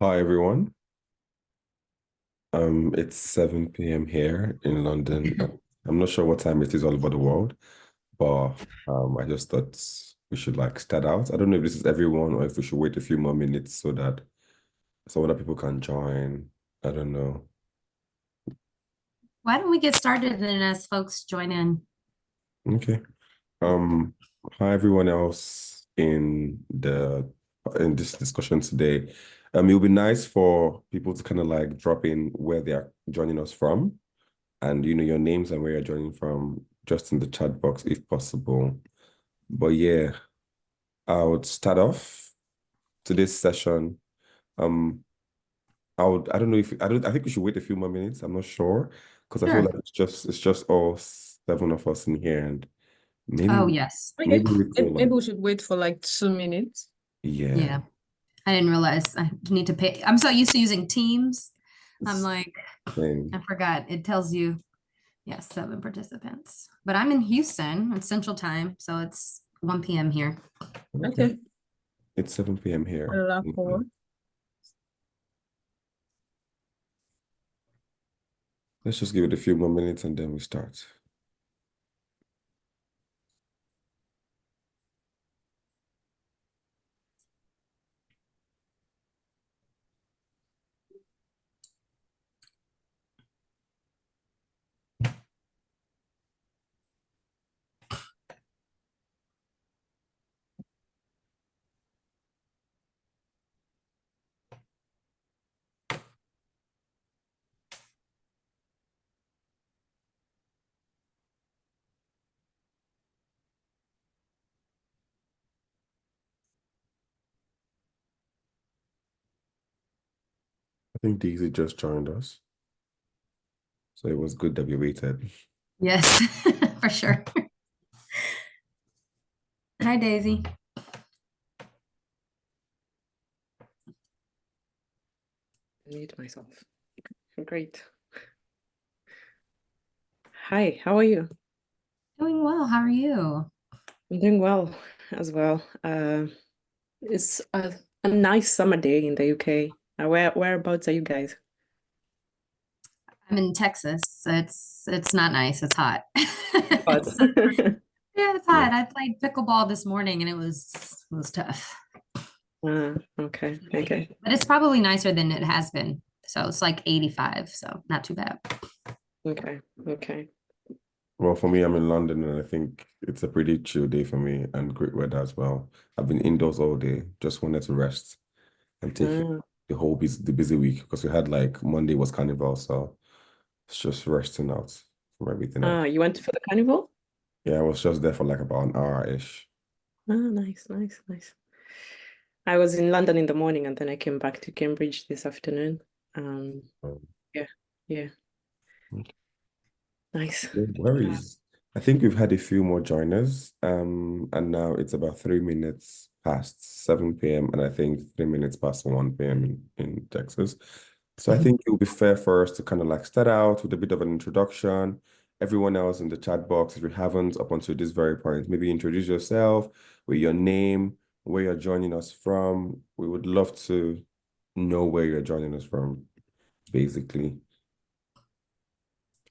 Hi everyone. It's 7 p.m. here in London. I'm not sure what time it is all over the world, but I just thought we should like start out. I don't know if this is everyone or if we should wait a few more minutes so that some other people can join. I don't know. Why don't we get started and as folks join in? Okay. Um, Hi everyone else in this discussion today. It would be nice for people to kind of like drop in where they are joining us from. And your names and where you're joining from just in the chat box if possible. But yeah, I would start off today's session. Um, I don't know if I think we should wait a few more minutes. I'm not sure because I feel Sure. like it's just all seven of us in here and Oh, maybe yes. Okay, maybe we could maybe like we should wait for like 2 minutes. yeah. Yeah. I didn't realize I need to pay. I'm so used to using Teams. I'm It's like, same. I forgot. It tells you, yes, 7 participants. But I'm in Houston. It's Central Time, so it's 1 p.m. here. Okay. Okay, It's 7 p.m. here. allow for. Let's just give it a few more minutes and then we start. I think Daisy just joined us. So it was good that we waited. Yes, for sure. Hi, Daisy. Mute myself. Great. Hi, how are you? Doing well. How are you? I'm doing well as well. It's a nice summer day in the UK. Whereabouts are you guys? I'm in Texas. So it's not nice. It's hot. Hot. Yeah, it's Yeah. hot. I played pickleball this morning and it was tough. Okay, okay. But it's probably nicer than it has been. So it's like 85, so not too bad. Okay, okay. Well, for me, I'm in London and I think it's a pretty chill day for me and great weather as well. I've been indoors all day, just wanted to rest and take Mm. the busy week because we had like Monday was carnival, so it's just resting out from everything else. You went for the carnival? Yeah, I was just there for like about an hour-ish. Nice, nice, nice. I was in London in the morning and then I came back to Cambridge this afternoon. Um, Um, yeah, yeah, nice. No worries. I think we've had a few more joiners, and now it's about 3 minutes past 7 p.m. and I think 3 minutes past 1 p.m. in Texas. So I think it would be fair for us to kind of like start out with a bit of an introduction. Everyone else in the chat box, if you haven't up until this very point, maybe introduce yourself with your name, where you're joining us from. We would love to know where you're joining us from, basically.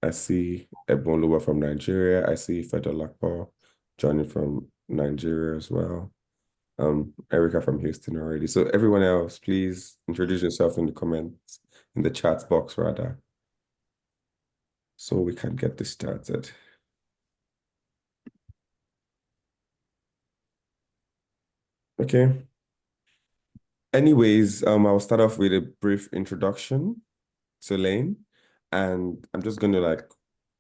I see Ebonluwa from Nigeria. I see Fedolakpo joining from Nigeria as well. Erica from Houston already. So everyone else, please introduce yourself in the comments, in the chat box rather, so we can get this started. Okay. Anyways, I'll start off with a brief introduction to Lane, and I'm just going to like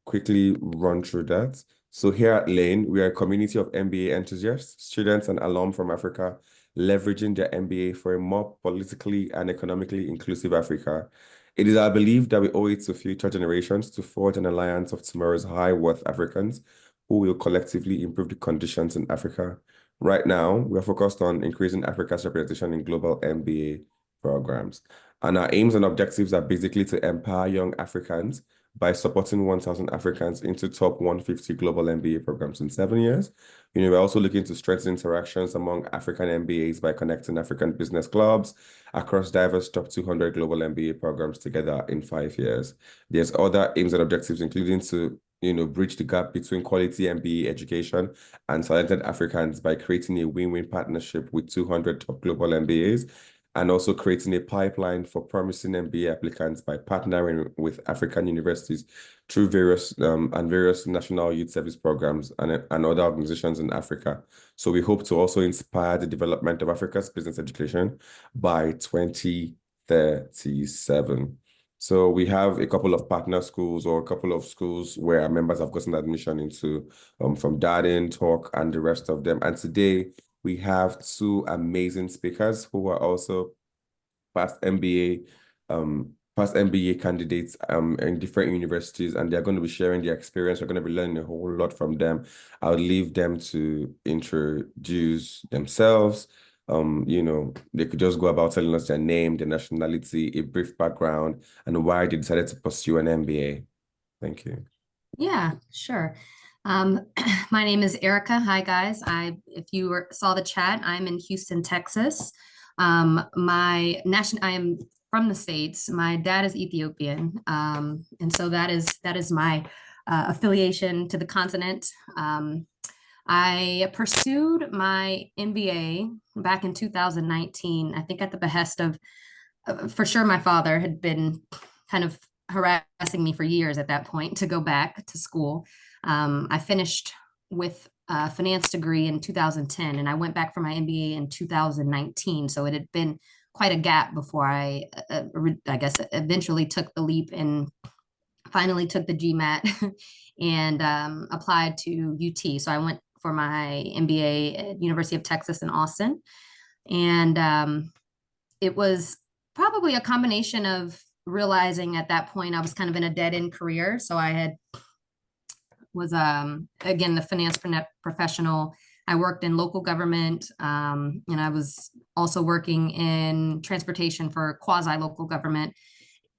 quickly run through that. So here at Lane, we are a community of MBA enthusiasts, students and alum from Africa, leveraging their MBA for a more politically and economically inclusive Africa. It is our belief that we owe it to future generations to forge an alliance of tomorrow's high-worth Africans who will collectively improve the conditions in Africa. Right now, we are focused on increasing Africa's representation in global MBA programs. And our aims and objectives are basically to empower young Africans, by supporting 1,000 Africans into top 150 global MBA programs in 7 years. We're also looking to strengthen interactions among African MBAs by connecting African business clubs across diverse top 200 global MBA programs together in 5 years. There's other aims and objectives, including to bridge the gap between quality MBA education and talented Africans by creating a win-win partnership with 200 top global MBAs, and also creating a pipeline for promising MBA applicants by partnering with African universities through various national youth service programs and other organizations in Africa. So we hope to also inspire the development of Africa's business education by 2037. So we have a couple of partner schools or a couple of schools where our members have gotten admission into, from Darden, Talk, and the rest of them. And today we have two amazing speakers who are also past MBA candidates in different universities, and they're going to be sharing their experience. We're going to be learning a whole lot from them. I'll leave them to introduce themselves. They could just go about telling us their name, their nationality, a brief background, and why they decided to pursue an MBA. Thank you. Yeah, sure. My name is Erica. Hi, guys. If you saw the chat, I'm in Houston, Texas. I am from the States. My dad is Ethiopian, and so that is my affiliation to the continent. I pursued my MBA back in 2019, I think at the behest of, for sure, my father had been kind of harassing me for years at that point to go back to school. I finished with a finance degree in 2010, and I went back for my MBA in 2019. So it had been quite a gap before I guess, eventually took the leap and finally took the GMAT and applied to UT. So I went for my MBA at University of Texas in Austin. And it was probably a combination of realizing at that point I was kind of in a dead-end career. So I was again the finance professional. I worked in local government, and I was also working in transportation for quasi-local government.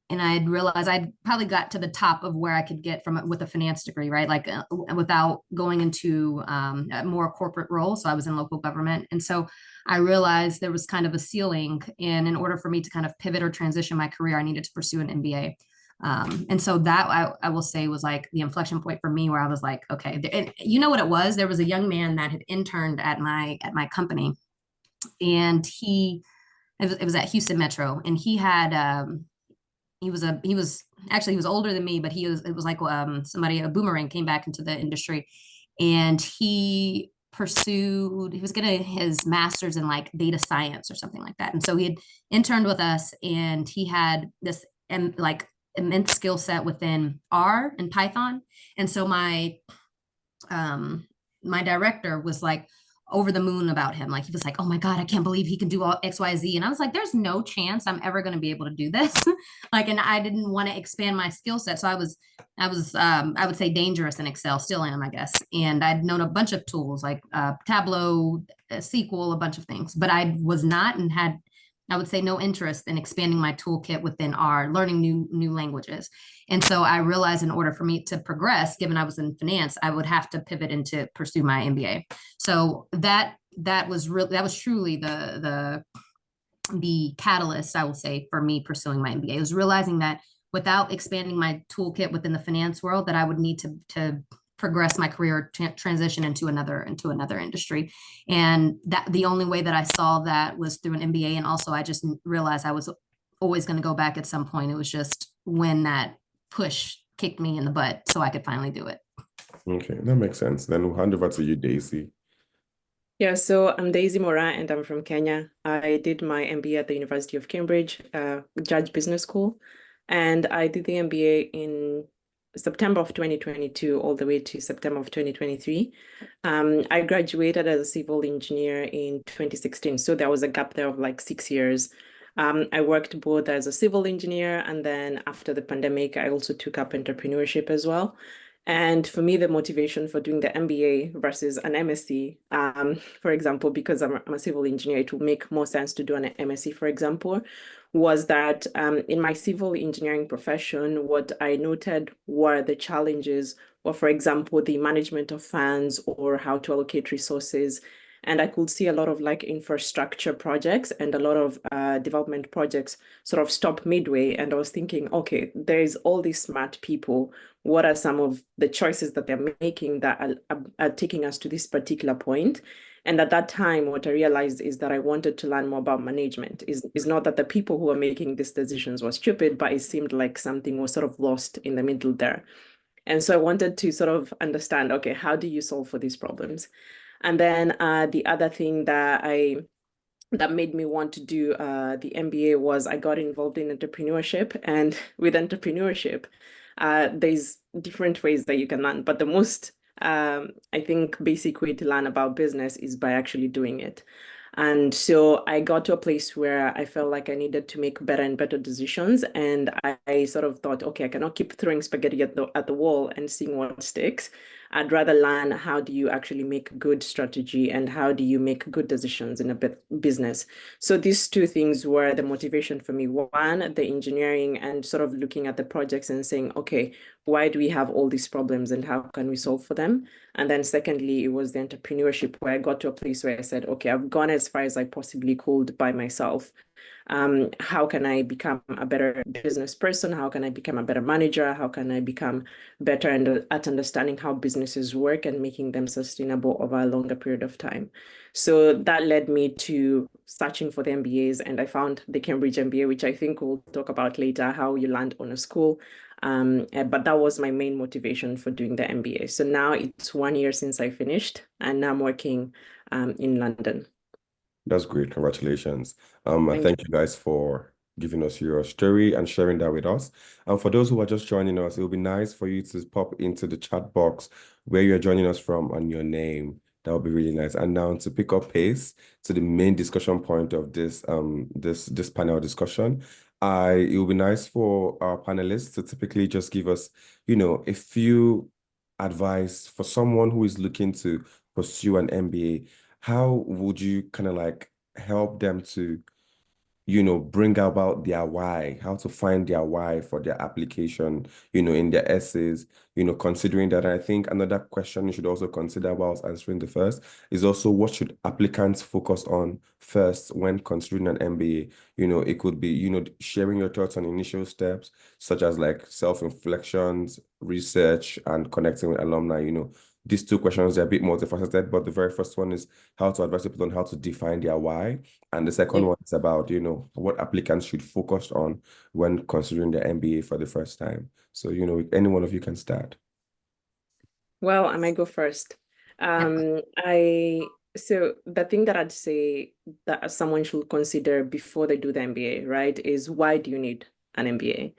And I'd realized I'd probably got to the top of where I could get with a finance degree, right? Like without going into a more corporate role. So I was in local government. And so I realized there was kind of a ceiling. And in order for me to kind of pivot or transition my career, I needed to pursue an MBA. And so that I will say was like the inflection point for me where I was like, okay, and you know what it was? There was a young man that had interned at my company, and it was at Houston Metro, and he had, he was older than me, but it was like a boomerang came back into the industry, and he was getting his master's in like data science or something like that. And so he had interned with us, and he had this like immense skill set within R and Python. And so my director was like over the moon about him. Like he was like, oh my God, I can't believe he can do all X, Y, Z. And I was like, there's no chance I'm ever going to be able to do this. Like, and I didn't want to expand my skill set. So I would say dangerous in Excel, still am, I guess. And I'd known a bunch of tools like Tableau, SQL, a bunch of things, but I was not and had, I would say, no interest in expanding my toolkit within R, learning new languages. And so I realized in order for me to progress, given I was in finance, I would have to pivot into pursue my MBA. So that was truly the catalyst, I will say, for me pursuing my MBA. It was realizing that without expanding my toolkit within the finance world, that I would need to progress my career, transition into another industry. And that the only way that I saw that was through an MBA. And also I just realized I was always going to go back at some point. It was just when that push kicked me in the butt so I could finally do it. Okay, that makes sense. Then we'll hand over to you, Daisy. Yeah, so I'm Daisy Mora, and I'm from Kenya. I did my MBA at the University of Cambridge, Judge Business School, and I did the MBA in September of 2022 all the way to September of 2023. I graduated as a civil engineer in 2016, so there was a gap there of like 6 years. I worked both as a civil engineer, and then after the pandemic, I also took up entrepreneurship as well. And for me, the motivation for doing the MBA versus an MSc, for example, because I'm a civil engineer, it will make more sense to do an MSc, for example, was that in my civil engineering profession, what I noted were the challenges, or for example, the management of funds or how to allocate resources. And I could see a lot of like infrastructure projects and a lot of development projects sort of stop midway. And I was thinking, okay, there's all these smart people. What are some of the choices that they're making that are taking us to this particular point? And at that time, what I realized is that I wanted to learn more about management. Is not that the people who were making these decisions were stupid, but it seemed like something was sort of lost in the middle there. And so I wanted to sort of understand, okay, how do you solve for these problems? And then the other thing that made me want to do the MBA was I got involved in entrepreneurship. And with entrepreneurship, there's different ways that you can learn, but the most, I think, basic way to learn about business is by actually doing it. And so I got to a place where I felt like I needed to make better and better decisions. And I sort of thought, okay, I cannot keep throwing spaghetti at the wall and seeing what sticks. I'd rather learn how do you actually make good strategy and how do you make good decisions in a business. So these two things were the motivation for me. One, the engineering and sort of looking at the projects and saying, okay, why do we have all these problems and how can we solve for them? And then secondly, it was the entrepreneurship where I got to a place where I said, okay, I've gone as far as I possibly could by myself. How can I become a better business person? How can I become a better manager? How can I become better at understanding how businesses work and making them sustainable over a longer period of time? So that led me to searching for the MBAs, and I found the Cambridge MBA, which I think we'll talk about later, how you land on a school. But that was my main motivation for doing the MBA. So now it's 1 year since I finished, and now I'm working in London. That's great. Congratulations. Thank Thank you guys for giving us your story and sharing that with us. And for those who are just joining us, it would be nice for you to pop into the chat box where you're joining us from and your name. That would be really nice. And now to pick up pace to the main discussion point of this this panel discussion, it would be nice for our panelists to typically just give us, a few advice for someone who is looking to pursue an MBA. How would you kind of like help them to, bring about their why, how to find their why for their application, in their essays, considering that? I think another question you should also consider whilst answering the first is also what should applicants focus on first when considering an MBA? It could be, sharing your thoughts on initial steps, such as like self-reflections, research, and connecting with alumni. These two questions are a bit multifaceted, but the very first one is how to advise people on how to define their why. And the second one is about, what applicants should focus on when considering their MBA for the first time. So, any one of you can start. Well, I might go first. So the thing that I'd say that someone should consider before they do the MBA, right, is why do you need an MBA?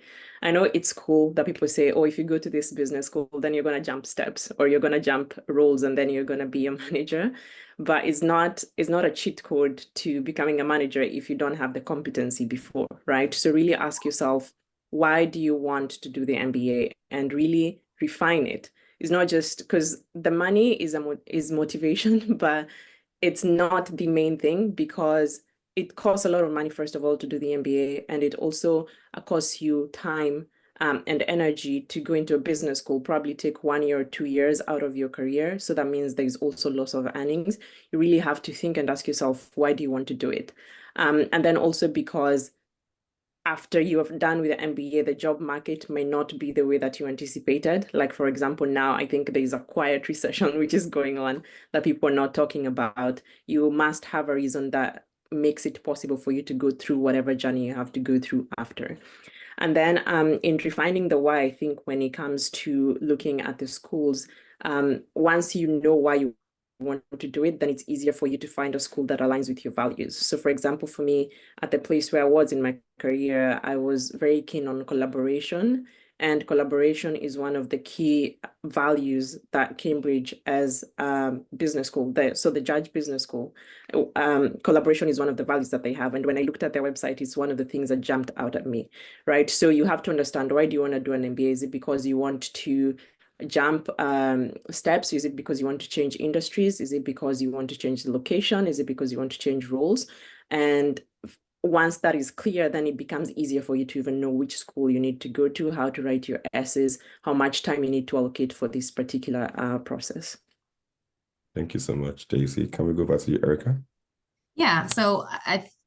I know it's cool that people say, oh, if you go to this business school, then you're going to jump steps or you're going to jump roles and then you're going to be a manager. But it's not a cheat code to becoming a manager if you don't have the competency before, right? So really ask yourself, why do you want to do the MBA, and really refine it. It's not just because the money is motivation, but it's not the main thing, because it costs a lot of money, first of all, to do the MBA, and it also costs you time and energy to go into a business school, probably take 1 year or 2 years out of your career. So that means there's also loss of earnings. You really have to think and ask yourself, why do you want to do it? And then also because after you have done with the MBA, the job market may not be the way that you anticipated. Like, for example, now I think there's a quiet recession which is going on that people are not talking about. You must have a reason that makes it possible for you to go through whatever journey you have to go through after. And then in refining the why, I think when it comes to looking at the schools, once you know why you want to do it, then it's easier for you to find a school that aligns with your values. So for example, for me, at the place where I was in my career, I was very keen on collaboration. And collaboration is one of the key values that Cambridge as business school, so the Judge Business School, collaboration is one of the values that they have. And when I looked at their website, it's one of the things that jumped out at me, right? So you have to understand, why do you want to do an MBA? Is it because you want to jump steps? Is it because you want to change industries? Is it because you want to change the location? Is it because you want to change roles? And once that is clear, then it becomes easier for you to even know which school you need to go to, how to write your essays, how much time you need to allocate for this particular process. Thank you so much, Daisy. Can we go back to you, Erica? Yeah, so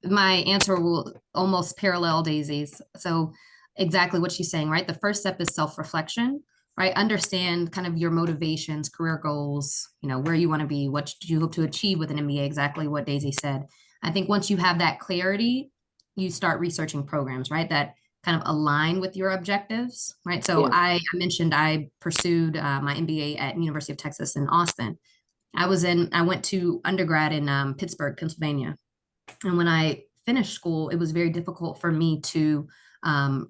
my answer will almost parallel Daisy's. So exactly what she's saying, right? The first step is self-reflection, right? Understand kind of your motivations, career goals, where you want to be, what do you hope to achieve with an MBA, exactly what Daisy said. I think once you have that clarity, you start researching programs, right? That kind of align with your objectives, right? So Yeah. I mentioned I pursued my MBA at University of Texas in Austin. I went to undergrad in Pittsburgh, Pennsylvania. And when I finished school, it was very difficult for me to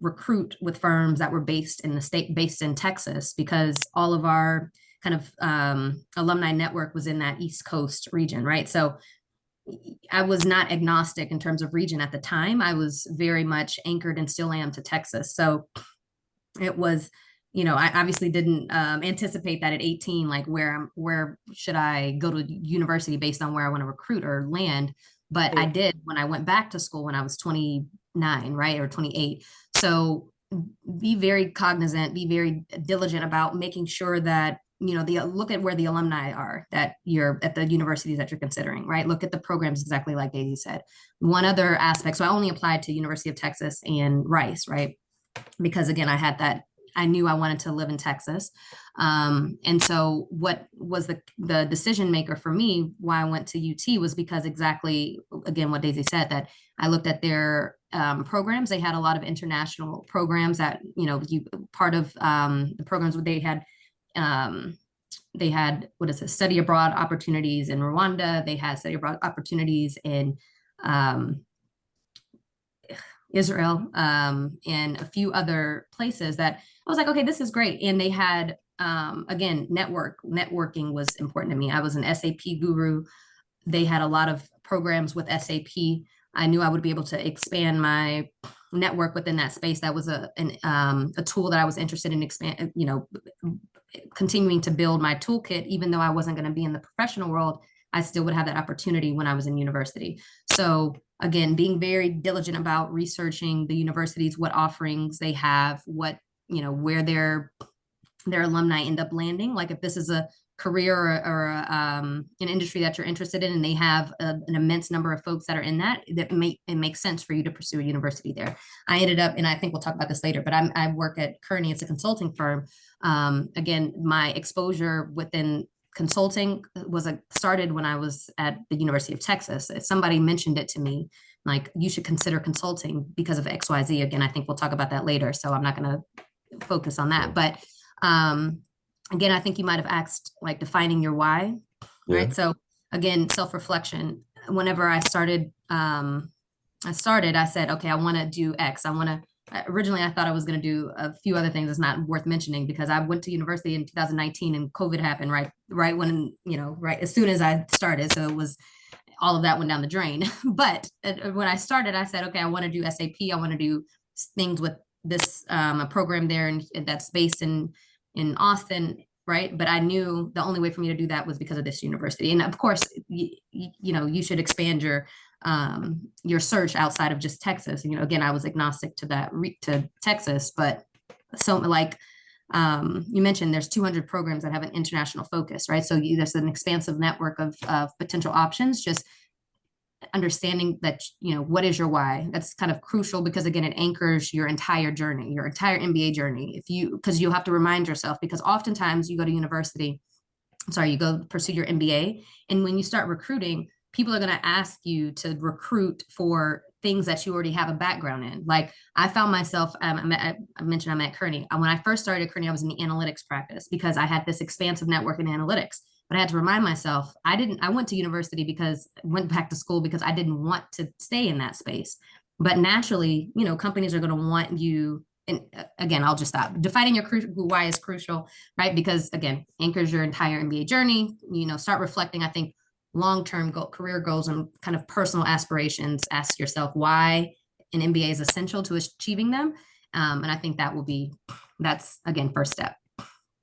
recruit with firms that were based in Texas, because all of our kind of alumni network was in that East Coast region, right? So I was not agnostic in terms of region at the time. I was very much anchored and still am to Texas. So it was, I obviously didn't anticipate that at 18, like where should I go to university based on where I want to recruit or land. But I did when I went back to school when I was 29, right, or 28. So be very cognizant, be very diligent about making sure that, look at where the alumni are, that you're at the universities that you're considering, right? Look at the programs exactly like Daisy said. One other aspect, so I only applied to University of Texas and Rice, right? Because again, I knew I wanted to live in Texas. And so what was the decision maker for me why I went to UT was because exactly, again, what Daisy said, that I looked at their programs. They had a lot of international programs that, part of the programs where they had, study abroad opportunities in Rwanda. They had study abroad opportunities in Israel, and a few other places that I was like, okay, this is great. And they had, again, networking was important to me. I was an SAP guru. They had a lot of programs with SAP. I knew I would be able to expand my network within that space. That was a tool that I was interested in continuing to build my toolkit. Even though I wasn't going to be in the professional world, I still would have that opportunity when I was in university. So again, being very diligent about researching the universities, what offerings they have, what, where their alumni end up landing. Like if this is a career or an industry that you're interested in, and they have an immense number of folks that are in that, it makes sense for you to pursue a university there. I ended up, and I think we'll talk about this later, but I work at Kearney. It's a consulting firm. Again, my exposure within consulting started when I was at the University of Texas. Somebody mentioned it to me, like, you should consider consulting because of XYZ. Again, I think we'll talk about that later, so I'm not going to focus on that. But again, I think you might have asked, like, defining your why, right? So again, self-reflection. Whenever I started, I said, okay, I want to do X. Originally, I thought I was going to do a few other things. It's not worth mentioning because I went to university in 2019 and COVID happened right when, right as soon as I started. So it was, all of that went down the drain. But when I started, I said, okay, I want to do SAP. I want to do things with this a program there, and that's based in Austin, right? But I knew the only way for me to do that was because of this university. And of course, you should expand your search outside of just Texas. Again, I was agnostic to that to Texas, but so like you mentioned, there's 200 programs that have an international focus, right? So there's an expansive network of potential options. Just understanding that, what is your why? That's kind of crucial because again, it anchors your entire journey, your entire MBA journey. Because you'll have to remind yourself, because oftentimes you go to university, you go pursue your MBA, and when you start recruiting, people are going to ask you to recruit for things that you already have a background in. Like I found myself, I mentioned I'm at Kearney. When I first started at Kearney, I was in the analytics practice because I had this expansive network in analytics. But I had to remind myself, I went to university went back to school because I didn't want to stay in that space. But naturally, companies are going to want you. And again, I'll just stop. Defining your why is crucial, right? Because again, anchors your entire MBA journey. Start reflecting, I think, long-term career goals and kind of personal aspirations. Ask yourself why an MBA is essential to achieving them. And I think that's again, first step.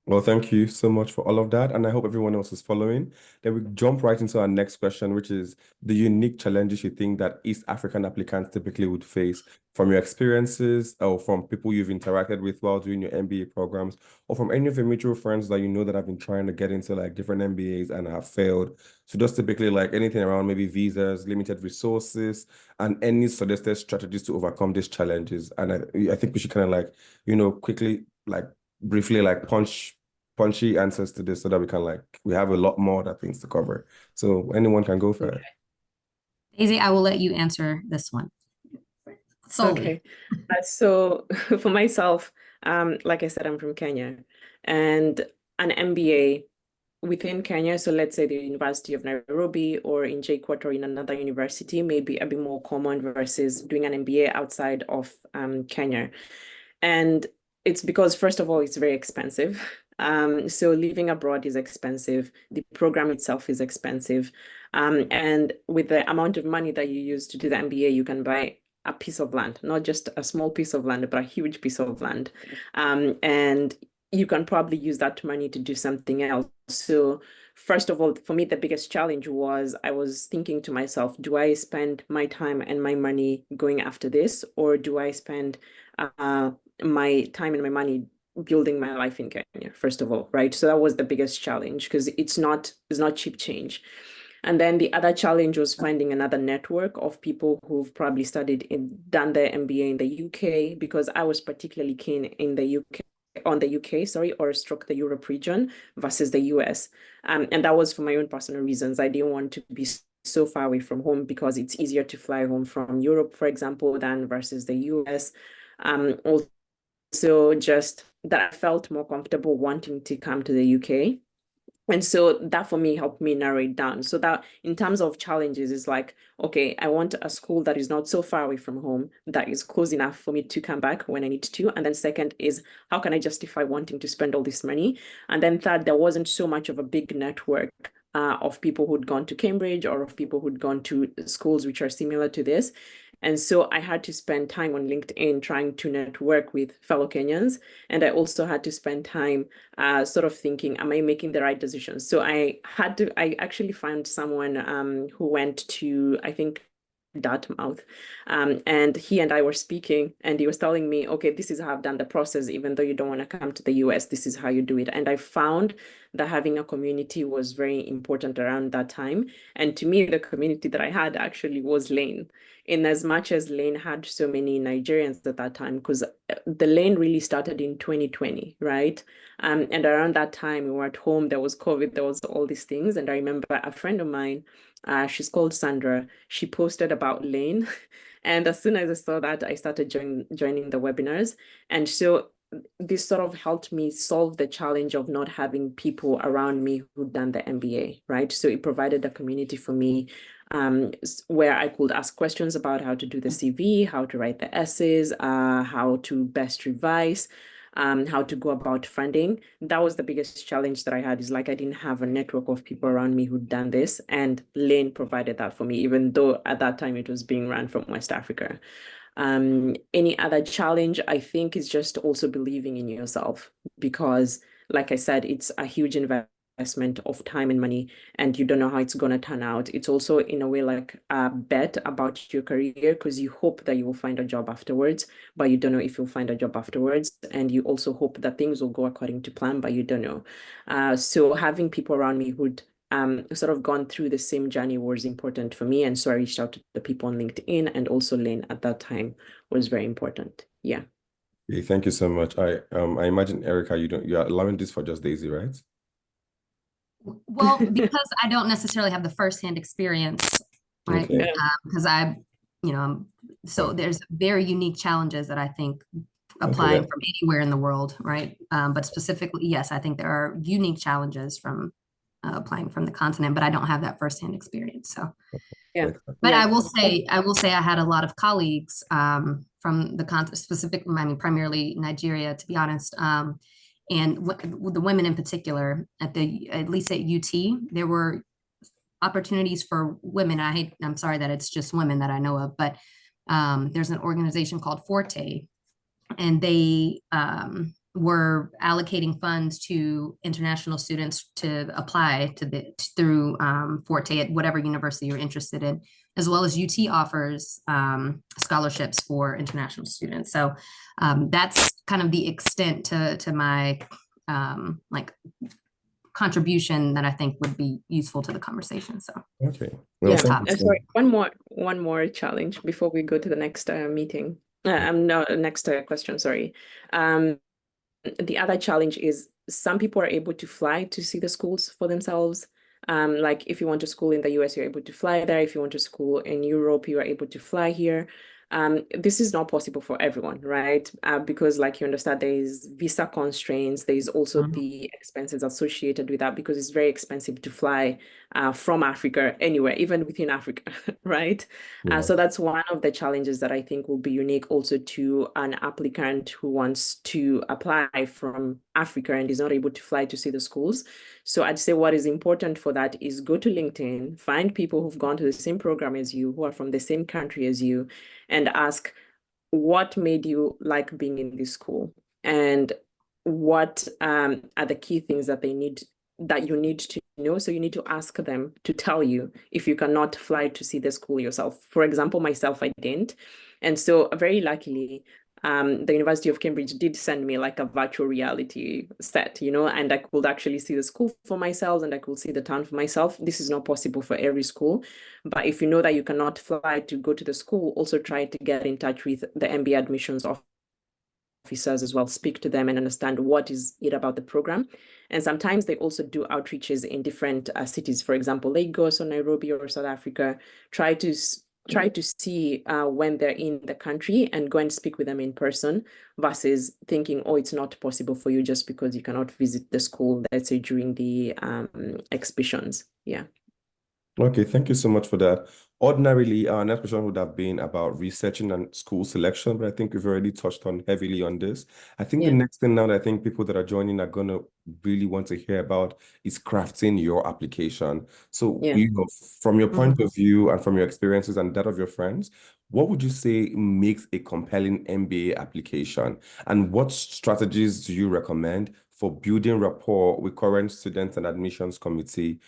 Well, thank you so much for all of that. And I hope everyone else is following. Then we jump right into our next question, which is the unique challenges you think that East African applicants typically would face from your experiences or from people you've interacted with while doing your MBA programs, or from any of your mutual friends that you know that have been trying to get into like different MBAs and have failed. So just typically like anything around maybe visas, limited resources, and any suggested strategies to overcome these challenges. And I think we should kind of like, quickly like briefly like punchy answers to this so that we have a lot more other things to cover. So anyone can go for it. Daisy, I will let you answer this one solely. Okay. So for myself, like I said, I'm from Kenya, and an MBA within Kenya, so let's say the University of Nairobi or in JKUAT or in another university, may be a bit more common versus doing an MBA outside of Kenya. And it's because, first of all, it's very expensive. So living abroad is expensive. The program itself is expensive. And with the amount of money that you use to do the MBA, you can buy a piece of land, not just a small piece of land, but a huge piece of land. And you can probably use that money to do something else. So first of all, for me, the biggest challenge was I was thinking to myself, do I spend my time and my money going after this, or do I spend my time and my money building my life in Kenya, first of all, right? So that was the biggest challenge because it's not cheap change. And then the other challenge was finding another network of people who've probably done their MBA in the UK, because I was particularly keen in the UK on the UK, sorry, or stroke the Europe region versus the US. And that was for my own personal reasons. I didn't want to be so far away from home because it's easier to fly home from Europe, for example, than versus the US. Also, just that I felt more comfortable wanting to come to the UK. And so that for me helped me narrow it down. So that in terms of challenges is like, okay, I want a school that is not so far away from home, that is close enough for me to come back when I need to. And then second is, how can I justify wanting to spend all this money? And then third, there wasn't so much of a big network of people who'd gone to Cambridge or of people who'd gone to schools which are similar to this. And so I had to spend time on LinkedIn trying to network with fellow Kenyans. And I also had to spend time sort of thinking, am I making the right decisions? So I actually found someone who went to, I think, Dartmouth. And he and I were speaking, and he was telling me, okay, this is how I've done the process. Even though you don't want to come to the US, this is how you do it. And I found that having a community was very important around that time. And to me, the community that I had actually was Lane. In as much as Lane had so many Nigerians at that time, because the Lane really started in 2020, right? And around that time, we were at home, there was COVID, there was all these things. And I remember a friend of mine, she's called Sandra, she posted about Lane. And as soon as I saw that, I started joining the webinars. And so this sort of helped me solve the challenge of not having people around me who'd done the MBA, right? So it provided a community for me where I could ask questions about how to do the CV, how to write the essays, how to best revise, how to go about funding. That was the biggest challenge that I had, is like I didn't have a network of people around me who'd done this, and Lane provided that for me, even though at that time it was being run from West Africa. Any other challenge, I think, is just also believing in yourself, because like I said, it's a huge investment of time and money, and you don't know how it's going to turn out. It's also in a way like a bet about your career, because you hope that you will find a job afterwards, but you don't know if you'll find a job afterwards. And you also hope that things will go according to plan, but you don't know. So having people around me who'd sort of gone through the same journey was important for me. And so I reached out to the people on LinkedIn, and also Lane at that time was very important. Yeah. Okay, thank you so much. I imagine, Erica, you're allowing this for just Daisy, right? Well, because I don't necessarily have the firsthand experience, right? Okay. Yeah. Because so there's very unique challenges that I think Okay, applying yeah. from anywhere in the world, right? But specifically, yes, I think there are unique challenges from applying from the continent, but I don't have that firsthand experience. So, Yeah. but Yeah. I will say I had a lot of colleagues from the continent, specifically, I mean, primarily Nigeria, to be honest. And the women in particular, at least at UT, there were opportunities for women. I'm sorry that it's just women that I know of, but there's an organization called Forte, and they we're allocating funds to international students to apply through Forte at whatever university you're interested in, as well as UT offers scholarships for international students. So that's kind of the extent to my like contribution that I think would be useful to the conversation. So Okay. Well, Yeah. thank you so Sorry, one more challenge before we go to the next meeting. No, next question, sorry. The other challenge is some people are able to fly to see the schools for themselves. Like if you want to school in the US, you're able to fly there. If you want to school in Europe, you are able to fly here. This is not possible for everyone, right? Because like you understand, there is visa constraints. There is also the expenses associated with that because it's very expensive to fly from Africa anywhere, even within Africa, right? Yeah. So that's one of the challenges that I think will be unique also to an applicant who wants to apply from Africa and is not able to fly to see the schools. So I'd say what is important for that is go to LinkedIn, find people who've gone to the same program as you, who are from the same country as you, and ask what made you like being in this school and what are the key things that you need to know. So you need to ask them to tell you if you cannot fly to see the school yourself. For example, myself, I didn't. And so very luckily, the University of Cambridge did send me like a virtual reality set, and I could actually see the school for myself and I could see the town for myself. This is not possible for every school. But if you know that you cannot fly to go to the school, also try to get in touch with the MBA admissions officers as well, speak to them and understand what is it about the program. And sometimes they also do outreaches in different cities, for example, Lagos or Nairobi or South Africa. Try to see when they're in the country and go and speak with them in person versus thinking, oh, it's not possible for you just because you cannot visit the school, let's say during the exhibitions. Yeah. Okay, thank you so much for that. Ordinarily, our next question would have been about researching and school selection, but I think we've already touched on heavily on this. I think the Yeah. next thing now that I think people that are joining are going to really want to hear about is crafting your application. So, Yeah. from your point of view and from your experiences and that of your friends, what would you say makes a compelling MBA application? And what strategies do you recommend for building rapport with current students and admissions committee,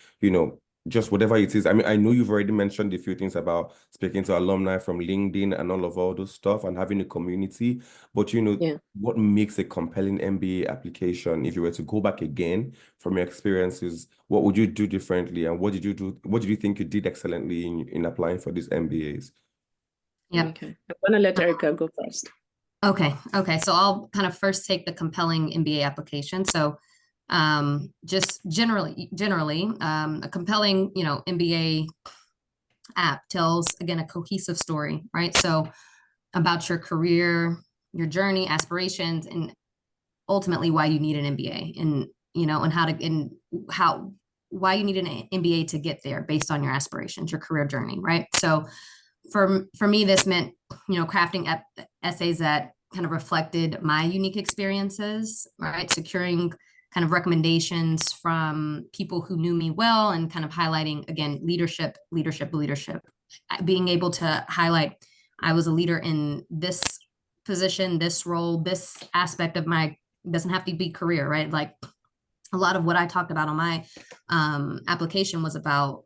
just whatever it is. I mean, I know you've already mentioned a few things about speaking to alumni from LinkedIn and all those stuff and having a community, but Yeah. what makes a compelling MBA application? If you were to go back again from your experiences, what would you do differently? And what did you do? What did you think you did excellently in applying for these MBAs? yeah. Okay. I'm gonna let Erica go first. Okay. So I'll kind of first take the compelling MBA application. So just generally, a compelling, MBA app tells, again, a cohesive story, right? So about your career, your journey, aspirations, and ultimately why you need an MBA and, why you need an MBA to get there based on your aspirations, your career journey, right? So for me, this meant, crafting essays that kind of reflected my unique experiences, right? Securing kind of recommendations from people who knew me well and kind of highlighting, again, leadership. Being able to highlight, I was a leader in this position, this role, this aspect of my, doesn't have to be career, right? Like a lot of what I talked about on my application was about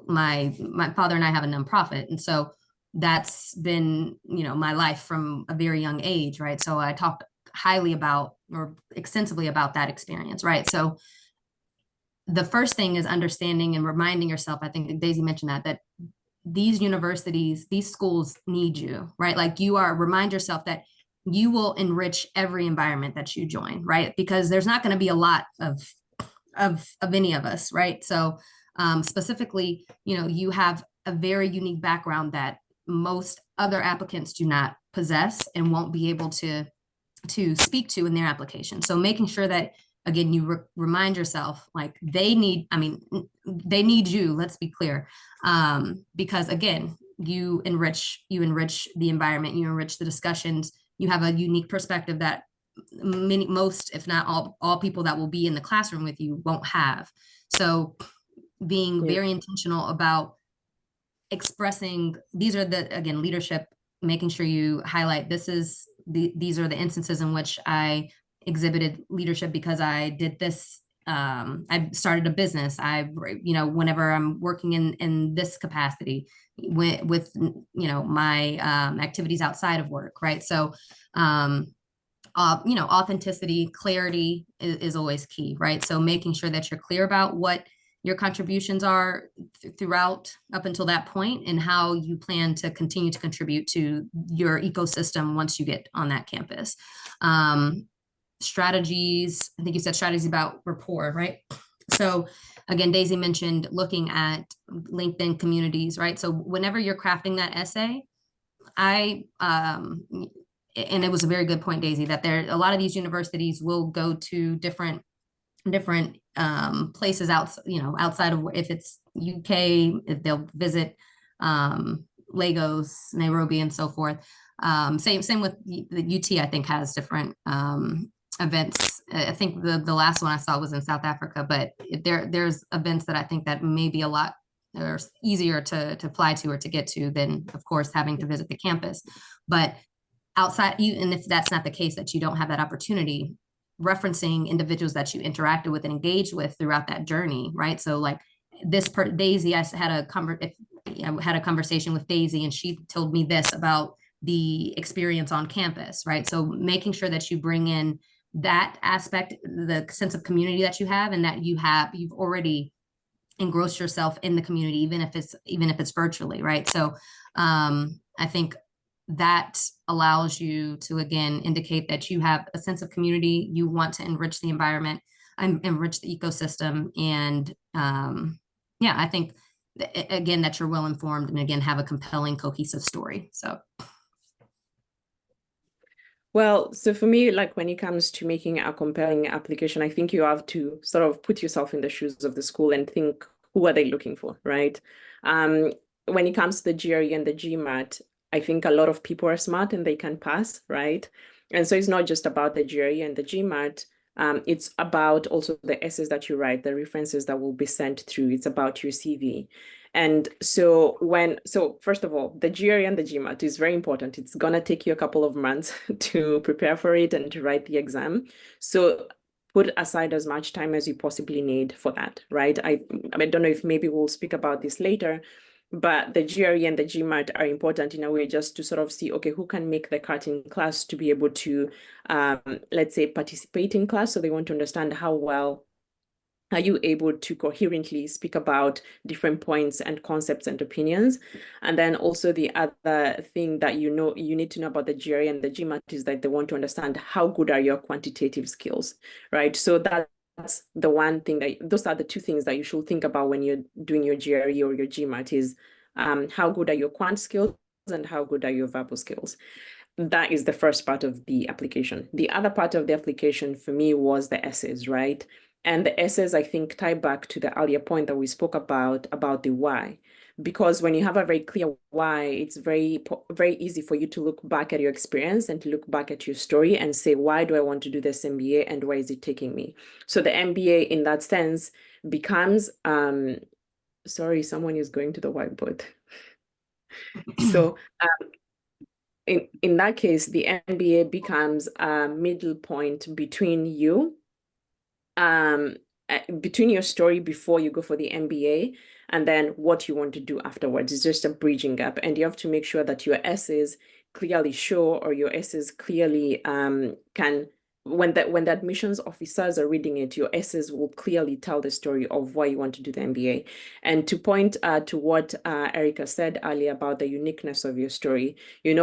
my father and I have a nonprofit. And so that's been, my life from a very young age, right? So I talked highly about or extensively about that experience, right? So the first thing is understanding and reminding yourself, I think Daisy mentioned that these universities, these schools need you, right? Like remind yourself that you will enrich every environment that you join, right? Because there's not going to be a lot of any of us, right? So specifically, you have a very unique background that most other applicants do not possess and won't be able to speak to in their application. So making sure that, again, you remind yourself, like they need you, let's be clear. Because again, you enrich the environment, you enrich the discussions, you have a unique perspective that most, if not all people that will be in the classroom with you won't have. So being very intentional about expressing, these are again, leadership, making sure you highlight, this is these are the instances in which I exhibited leadership because I did this. I started a business. Whenever I'm working in this capacity with my activities outside of work, right? So, authenticity, clarity is always key, right? So making sure that you're clear about what your contributions are throughout up until that point and how you plan to continue to contribute to your ecosystem once you get on that campus. Strategies, I think you said strategies about rapport, right? So again, Daisy mentioned looking at LinkedIn communities, right? So whenever you're crafting that essay, and it was a very good point, Daisy, that a lot of these universities will go to different places outside of, if it's UK, if they'll visit Lagos, Nairobi, and so forth. Same with the UT, I think, has different events. I think the last one I saw was in South Africa, but there's events that I think that may be a lot easier to fly to or to get to than, of course, having to visit the campus. But outside, even if that's not the case, that you don't have that opportunity, referencing individuals that you interacted with and engaged with throughout that journey, right? So like Daisy, I had a conversation with Daisy, and she told me this about the experience on campus, right? So making sure that you bring in that aspect, the sense of community that you have, and that you've already engrossed yourself in the community, even if it's virtually, right? So I think that allows you to, again, indicate that you have a sense of community, you want to enrich the environment, enrich the ecosystem. And I think, again, that you're well informed and, again, have a compelling, cohesive story. So. Well, so for me, like when it comes to making a compelling application, I think you have to sort of put yourself in the shoes of the school and think, who are they looking for, right? When it comes to the GRE and the GMAT, I think a lot of people are smart and they can pass, right? And so it's not just about the GRE and the GMAT. It's about also the essays that you write, the references that will be sent through. It's about your CV. And so first of all, the GRE and the GMAT is very important. It's going to take you a couple of months to prepare for it and to write the exam. So put aside as much time as you possibly need for that, right? I don't know if maybe we'll speak about this later, but the GRE and the GMAT are important in a way just to sort of see, okay, who can make the cut in class to be able to, let's say, participate in class. So they want to understand how well are you able to coherently speak about different points and concepts and opinions. And then also the other thing that you need to know about the GRE and the GMAT is that they want to understand how good are your quantitative skills, right? So that's the one thing those are the two things that you should think about when you're doing your GRE or your GMAT is how good are your quant skills and how good are your verbal skills. That is the first part of the application. The other part of the application for me was the essays, right? And the essays, I think, tie back to the earlier point that we spoke about the why. Because when you have a very clear why, it's very, very easy for you to look back at your experience and to look back at your story and say, why do I want to do this MBA and where is it taking me? So the MBA in that sense becomes, sorry, someone is going to the whiteboard. So in that case, the MBA becomes a middle point between you, between your story before you go for the MBA and then what you want to do afterwards. It's just a bridging gap, and you have to make sure that your essays clearly show, or your essays clearly can, when the admissions officers are reading it, your essays will clearly tell the story of why you want to do the MBA. And to point to what Erica said earlier about the uniqueness of your story,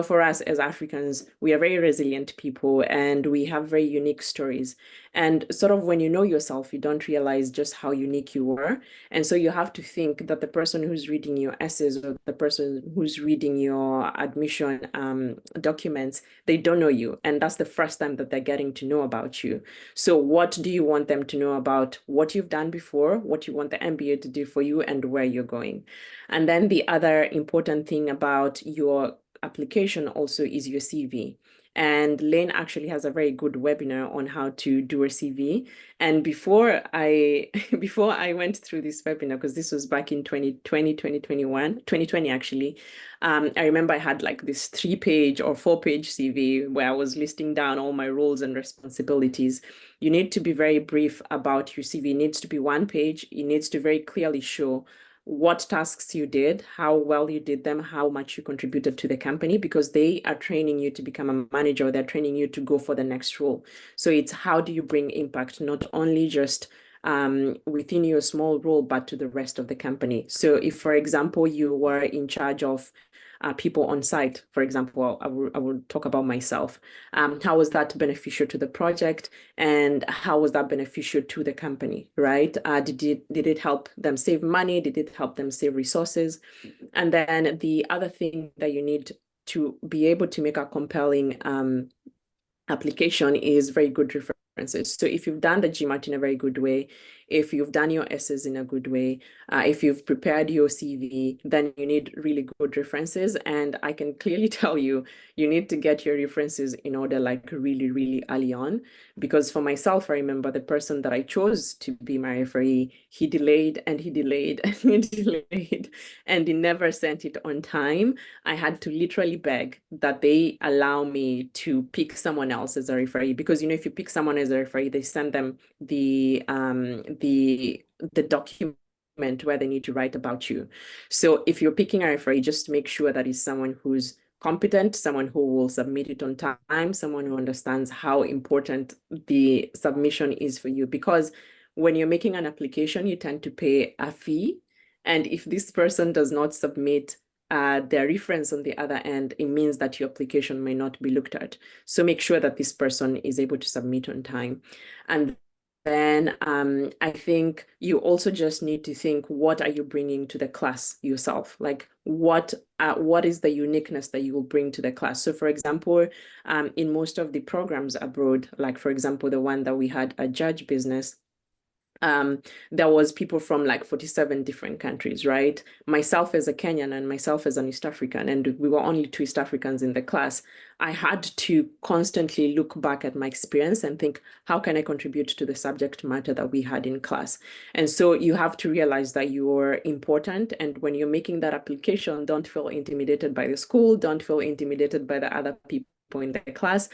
for us as Africans, we are very resilient people and we have very unique stories. And sort of when you know yourself, you don't realize just how unique you were. And so you have to think that the person who's reading your essays or the person who's reading your admission documents, they don't know you. And that's the first time that they're getting to know about you. So what do you want them to know about what you've done before, what you want the MBA to do for you, and where you're going? And then the other important thing about your application also is your CV. And Lane actually has a very good webinar on how to do a CV. And before I before I went through this webinar, because this was back in 2020, 2021, 2020 actually, I remember I had like this 3-page or 4-page CV where I was listing down all my roles and responsibilities. You need to be very brief about your CV. It needs to be 1 page. It needs to very clearly show what tasks you did, how well you did them, how much you contributed to the company, because they are training you to become a manager, they're training you to go for the next role. So it's how do you bring impact, not only just within your small role, but to the rest of the company. So if, for example, you were in charge of people on site, for example, I will talk about myself. How was that beneficial to the project, and how was that beneficial to the company, right? Did it help them save money? Did it help them save resources? And then the other thing that you need to be able to make a compelling application is very good references. So if you've done the GMAT in a very good way, if you've done your essays in a good way, if you've prepared your CV, then you need really good references. And I can clearly tell you, you need to get your references in order like really, really early on. Because for myself, I remember the person that I chose to be my referee, he delayed and he delayed and he delayed, and he never sent it on time. I had to literally beg that they allow me to pick someone else as a referee, because you know, if you pick someone as a referee, they send them the document where they need to write about you. So if you're picking a referee, just make sure that it's someone who's competent, someone who will submit it on time, someone who understands how important the submission is for you. Because when you're making an application, you tend to pay a fee. And if this person does not submit their reference on the other end, it means that your application may not be looked at. So make sure that this person is able to submit on time. And then I think you also just need to think, what are you bringing to the class yourself? Like what is the uniqueness that you will bring to the class? So for example, in most of the programs abroad, like for example, the one that we had at Judge Business, there was people from like 47 different countries, right? Myself as a Kenyan and myself as an East African, and we were only 2 East Africans in the class. I had to constantly look back at my experience and think, how can I contribute to the subject matter that we had in class? And so you have to realize that you're important. And when you're making that application, don't feel intimidated by the school, don't feel intimidated by the other people in the class.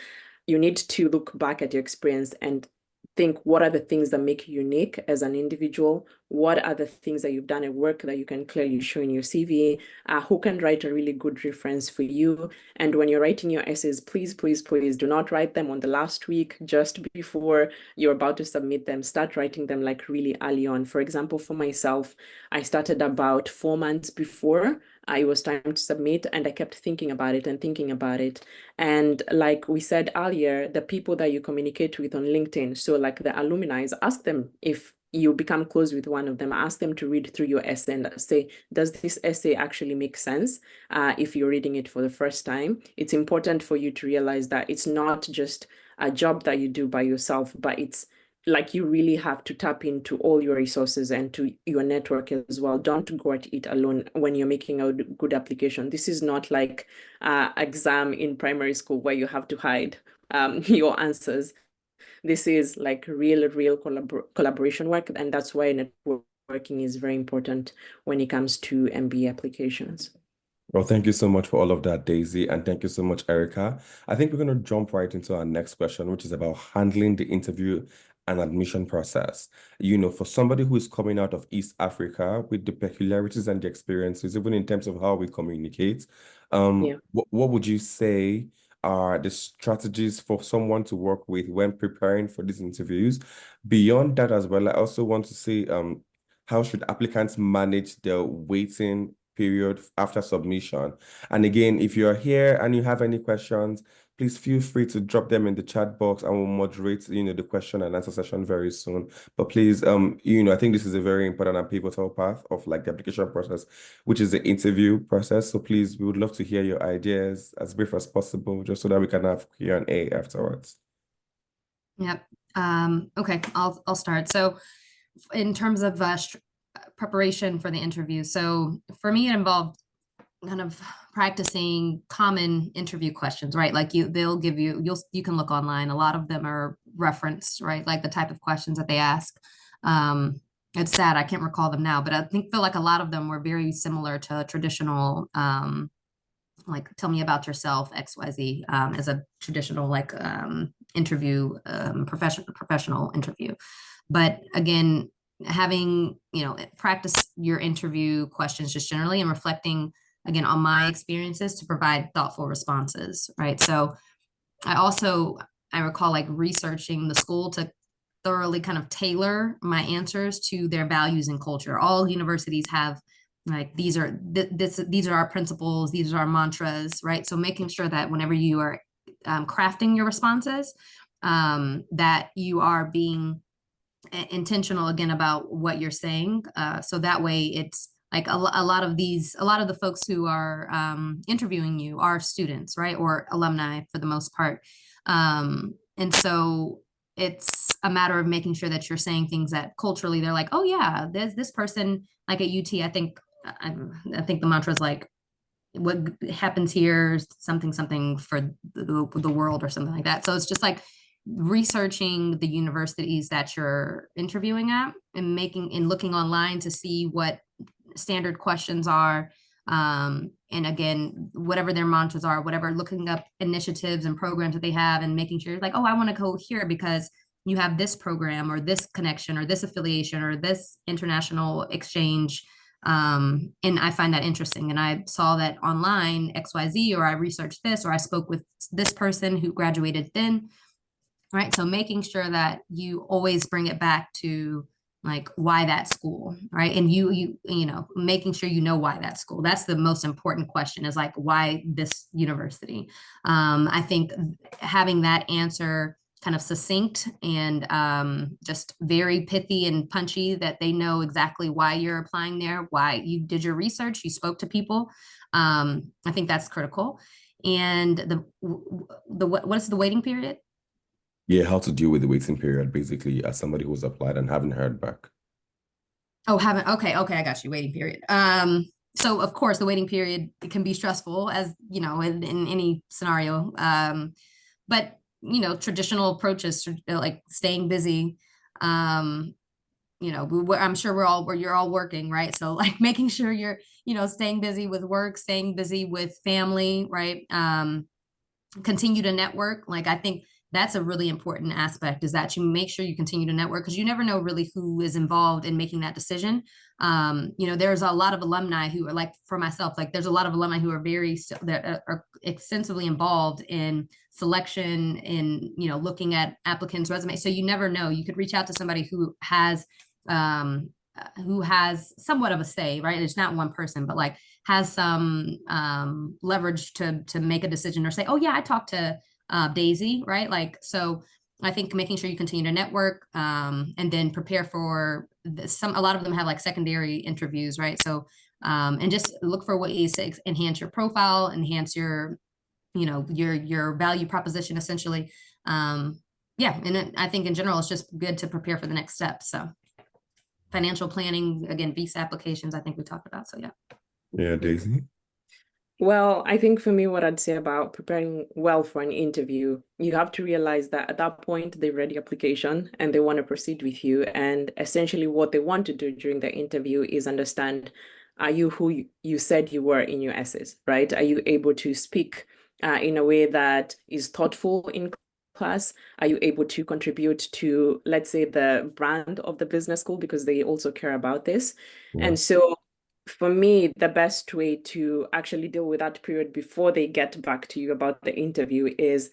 You need to look back at your experience and think, what are the things that make you unique as an individual? What are the things that you've done at work that you can clearly show in your CV? Who can write a really good reference for you? And when you're writing your essays, please, please, please do not write them on the last week, just before you're about to submit them. Start writing them like really early on. For example, for myself, I started about 4 months before it was time to submit, and I kept thinking about it and thinking about it. And like we said earlier, the people that you communicate with on LinkedIn, so like the alumni, ask them, if you become close with one of them, ask them to read through your essay and say, does this essay actually make sense? If you're reading it for the first time, it's important for you to realize that it's not just a job that you do by yourself, but it's like you really have to tap into all your resources and to your network as well. Don't go at it alone when you're making a good application. This is not like exam in primary school where you have to hide your answers. This is like real collaboration work, and that's why networking is very important when it comes to MBA applications. Well, thank you so much for all of that, Daisy, and thank you so much, Erica. I think we're going to jump right into our next question, which is about handling the interview and admission process. You know, for somebody who is coming out of East Africa with the peculiarities and the experiences, even in terms of how we communicate, Yeah. what would you say are the strategies for someone to work with when preparing for these interviews? Beyond that as well, I also want to say, how should applicants manage their waiting period after submission? And again, if you're here and you have any questions, please feel free to drop them in the chat box, and we'll moderate, the question and answer session very soon. But please, I think this is a very important and pivotal path of like the application process, which is the interview process. So please, we would love to hear your ideas as brief as possible, just so that we can have Q&A afterwards. Yep. Okay, I'll start. So in terms of preparation for the interview, so for me, it involved kind of practicing common interview questions, right? Like they'll give you, you can look online. A lot of them are referenced, right? Like the type of questions that they ask. It's sad, I can't recall them now, but I feel like a lot of them were very similar to traditional, like tell me about yourself, XYZ, as a traditional like interview, professional interview. But again, having, practice your interview questions just generally and reflecting again on my experiences to provide thoughtful responses, right? So I recall like researching the school to thoroughly kind of tailor my answers to their values and culture. All universities have like these are our principles, these are our mantras, right? So making sure that whenever you are crafting your responses, that you are being intentional again about what you're saying. So that way it's like a lot of the folks who are interviewing you are students, right? Or alumni for the most part. And so it's a matter of making sure that you're saying things that culturally they're like, oh yeah, there's this person like at UT, I think the mantra is like, what happens here, something for the world or something like that. So it's just like researching the universities that you're interviewing at and looking online to see what standard questions are. And again, whatever their mantras are, whatever, looking up initiatives and programs that they have and making sure like, oh, I want to go here because you have this program or this connection or this affiliation or this international exchange. And I find that interesting. And I saw that online, XYZ, or I researched this, or I spoke with this person who graduated then, right? So making sure that you always bring it back to like why that school, right? And you making sure you know why that school. That's the most important question, is like, why this university? I think having that answer kind of succinct and just very pithy and punchy, that they know exactly why you're applying there, why you did your research, you spoke to people. I think that's critical. And what is the waiting period? Yeah, how to deal with the waiting period, basically, as somebody who's applied and haven't heard back. Oh, haven't. Okay, I got you. Waiting period. So of course the waiting period, it can be stressful, as you know, in any scenario. But traditional approaches to like staying busy. I'm sure you're all working, right? So like making sure you're, staying busy with work, staying busy with family, right? Continue to network. Like I think that's a really important aspect, is that you make sure you continue to network, because you never know really who is involved in making that decision. There's a lot of alumni who are like, for myself, like there's a lot of alumni who are that are extensively involved in selection, in looking at applicants' resumes. So you never know. You could reach out to somebody who has somewhat of a say, right? It's not one person, but like has some leverage to make a decision, or say, oh yeah, I talked to Daisy, right? Like, so I think making sure you continue to network, and then prepare for a lot of them have like secondary interviews, right? So, and just look for ways to enhance your profile, enhance your, your value proposition, essentially. Yeah. And I think in general, it's just good to prepare for the next step. So financial planning, again, visa applications, I think we talked about. So yeah. Yeah, Daisy. Well, I think for me, what I'd say about preparing well for an interview, you have to realize that at that point, they've read the application and they want to proceed with you. And essentially what they want to do during the interview is understand, are you who you said you were in your essays, right? Are you able to speak in a way that is thoughtful in class? Are you able to contribute to, let's say, the brand of the business school, because they also care about this? Yeah. And so for me, the best way to actually deal with that period before they get back to you about the interview is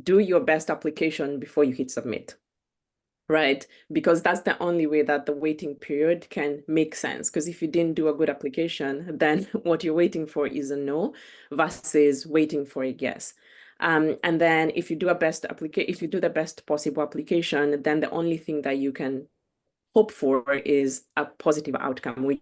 do your best application before you hit submit, right? Because that's the only way that the waiting period can make sense. Because if you didn't do a good application, then what you're waiting for is a no versus waiting for a yes. And then if you do the best possible application, then the only thing that you can hope for is a positive outcome, which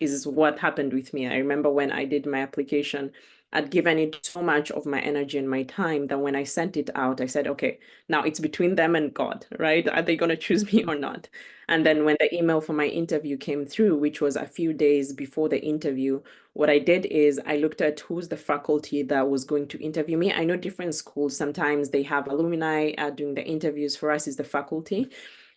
is what happened with me. I remember when I did my application, I'd given it so much of my energy and my time that when I sent it out, I said, okay, now it's between them and God, right? Are they going to choose me or not? And then when the email for my interview came through, which was a few days before the interview, what I did is I looked at who's the faculty that was going to interview me. I know different schools, sometimes they have alumni doing the interviews. For us is the faculty.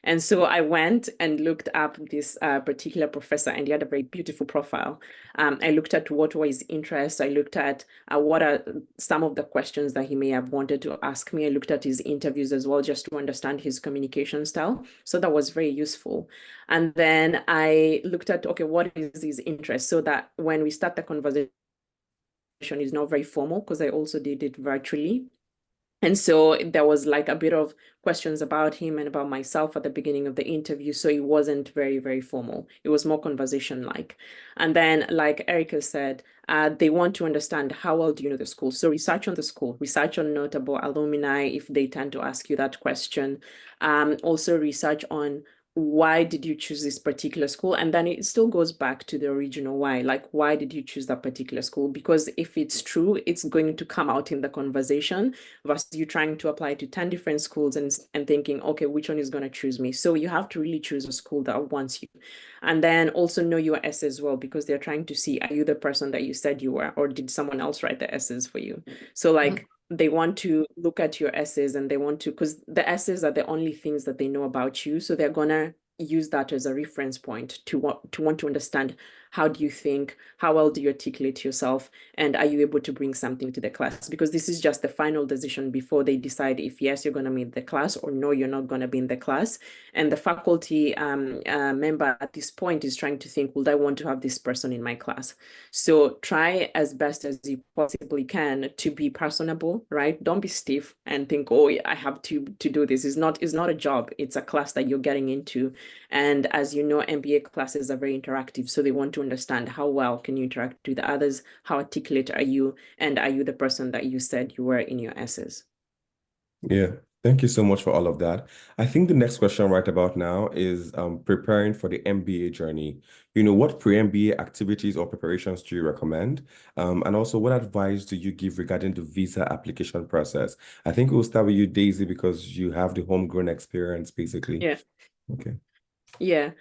And so I went and looked up this particular professor, and he had a very beautiful profile. I looked at what were his interests. I looked at what are some of the questions that he may have wanted to ask me. I looked at his interviews as well, just to understand his communication style. So that was very useful. And then I looked at, okay, what is his interest? So that when we start the conversation, is not very formal, because I also did it virtually. And so there was like a bit of questions about him and about myself at the beginning of the interview. So it wasn't very, very formal. It was more conversation-like. And then, like Erica said, they want to understand how well do you know the school. So research on the school, research on notable alumni if they tend to ask you that question. Also research on why did you choose this particular school? And then it still goes back to the original why, like, why did you choose that particular school? Because if it's true, it's going to come out in the conversation versus you trying to apply to 10 different schools and thinking, okay, which one is going to choose me? So you have to really choose a school that wants you. And then also know your S as well, because they're trying to see, are you the person that you said you were, or did someone else write the S's for you? So like, they want to look at your essays, and they want to, because the essays are the only things that they know about you. So they're gonna use that as a reference point to want to understand, how do you think, how well do you articulate yourself, and are you able to bring something to the class? Because this is just the final decision before they decide if yes, you're going to meet the class, or no, you're not going to be in the class. And the faculty member at this point is trying to think, would I want to have this person in my class? So try as best as you possibly can to be personable, right? Don't be stiff and think, oh, I have to do this. It's not a job. It's a class that you're getting into. And as you know, MBA classes are very interactive. So they want to understand, how well can you interact with others? How articulate are you? And are you the person that you said you were in your essays? Yeah, thank you so much for all of that. I think the next question right about now is preparing for the MBA journey. What pre-MBA activities or preparations do you recommend? And also, what advice do you give regarding the visa application process? I think we'll start with you, Daisy, because you have the homegrown experience, basically. Yeah. Okay. Yeah.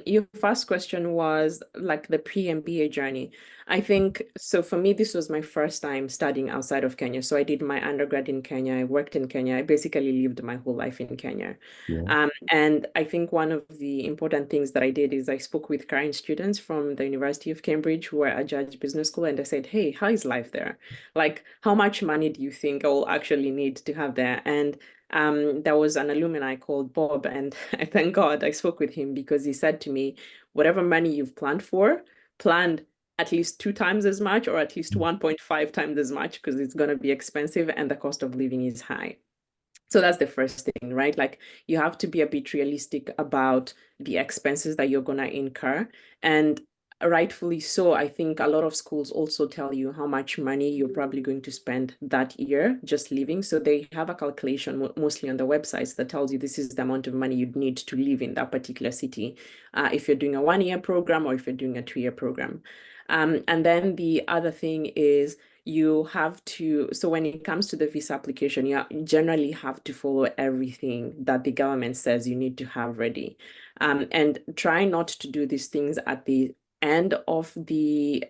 Your first question was like the pre-MBA journey. I think, so for me, this was my first time studying outside of Kenya. So I did my undergrad in Kenya. I worked in Kenya. I basically lived my whole life in Kenya. Yeah. And I think one of the important things that I did is I spoke with current students from the University of Cambridge who were at Judge Business School, and I said, hey, how is life there? Like, how much money do you think I will actually need to have there? And there was an alumni called Bob, and I thank God I spoke with him, because he said to me, whatever money you've planned at least 2 times as much, or at least 1.5 times as much, because it's going to be expensive and the cost of living is high. So that's the first thing, right? Like, you have to be a bit realistic about the expenses that you're going to incur. And rightfully so, I think a lot of schools also tell you how much money you're probably going to spend that year just living. So they have a calculation mostly on the websites that tells you this is the amount of money you'd need to live in that particular city, if you're doing a 1-year program or if you're doing a 2-year program. And then the other thing is, you have to, so when it comes to the visa application, you generally have to follow everything that the government says you need to have ready. And try not to do these things at the end of the